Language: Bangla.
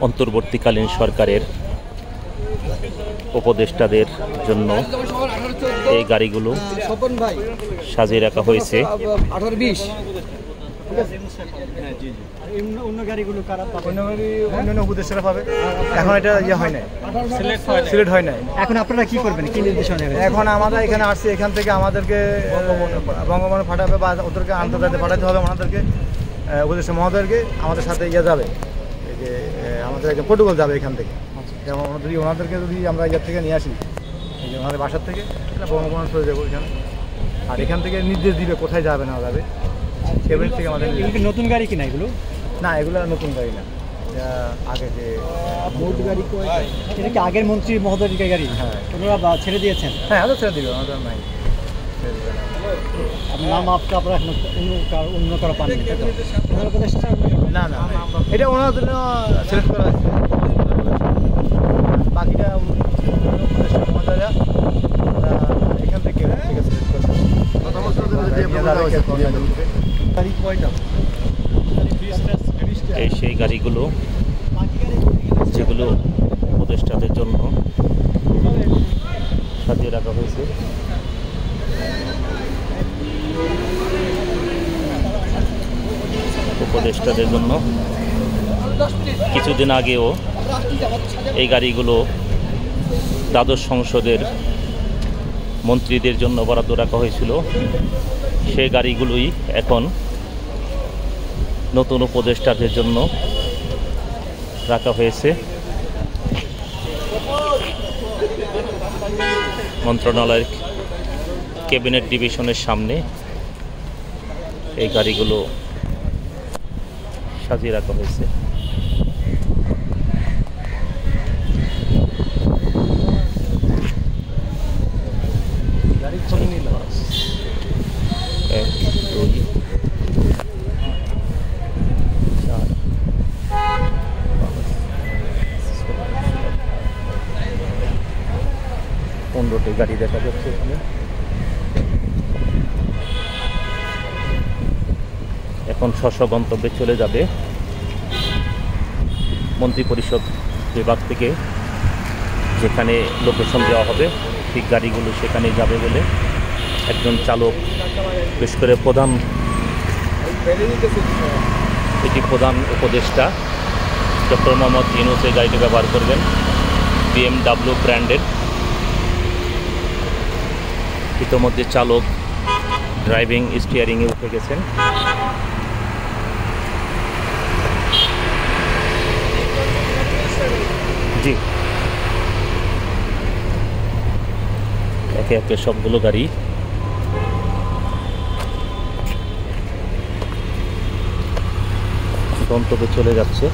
অন্তর্বর্তীকালীন সরকারের উপদেষ্টাদের জন্য এই গাড়িগুলো সাজিয়ে রাখা হয়েছে। উপদেষ্টারা পাবে, এখন এটা ইয়ে হয় নাই, সিলেক্ট হয় নাই। এখন আপনারা কি করবেন, কি নির্দেশনা? এখন আমরা এখানে আসছি, এখান থেকে আমাদেরকে বঙ্গবন্ধু পাঠাবে বা ওদেরকে আন্তর্জাতিক পাঠাতে হবে। ওনাদেরকে উপদেষ্টা মহোদয়কে আমাদের সাথে ইয়ে যাবে, এই যে আমাদের একজন প্রটোকল যাবে এখান থেকে। যেমন ওনাদেরকে যদি আমরা ইয়ে থেকে নিয়ে আসি, এই যে ওনাদের বাসার থেকে বঙ্গবন্ধু চলে যাবো এখানে, আর এখান থেকে নির্দেশ দিবে কোথায় যাবে না যাবে। ক্যাবিনেট থেকে আমাদের নতুন গাড়ি কিনা এগুলো? না, এগুলো নতুন গাড়ি না, আগে যে গাড়ি। এটা কি আগের মন্ত্রী মহোদয়ের গাড়ি? হ্যাঁ, ওনারা ছেড়ে দিয়েছেন? হ্যাঁ, আরও ছেড়ে দিবে, আমাদের নাই। নাম আপনারা অন্য কারো পান? না না, এটা ওনার জন্য সিলেক্ট করা হয়েছে। বাকিটা এখান থেকে এই সেই গাড়িগুলো যেগুলো উপদেষ্টাদের জন্য সাজিয়ে রাখা হয়েছে। উপদেষ্টাদের জন্য কিছুদিন আগেও এই গাড়িগুলো দ্বাদশ সংসদের মন্ত্রীদের জন্য বরাদ্দ রাখা হয়েছিল। সেই গাড়িগুলোই এখন নতুন উপদেষ্টাদের জন্য রাখা হয়েছে। মন্ত্রণালয়ের ক্যাবিনেট ডিভিশনের সামনে এই গাড়িগুলো সাজিয়ে রাখা হয়েছে। পনেরোটি গাড়ি দেখা যাচ্ছে এখানে। এখন স্ব গন্তব্যে চলে যাবে। মন্ত্রিপরিষদ বিভাগ থেকে যেখানে লোকেশন দেওয়া হবে ঠিক গাড়িগুলো সেখানে যাবে বলে একজন চালক, বিশেষ করে এটি প্রধান উপদেষ্টা ডক্টর মোহাম্মদ ইউনূস এই গাড়িটি ব্যবহার করবেন। BMW ব্র্যান্ডের। ইতোমধ্যে চালক ড্রাইভিং স্টিয়ারিংয়ে উঠে গেছেন। জি, একে একে সবগুলো গাড়ি গন্তব্যে চলে যাচ্ছে।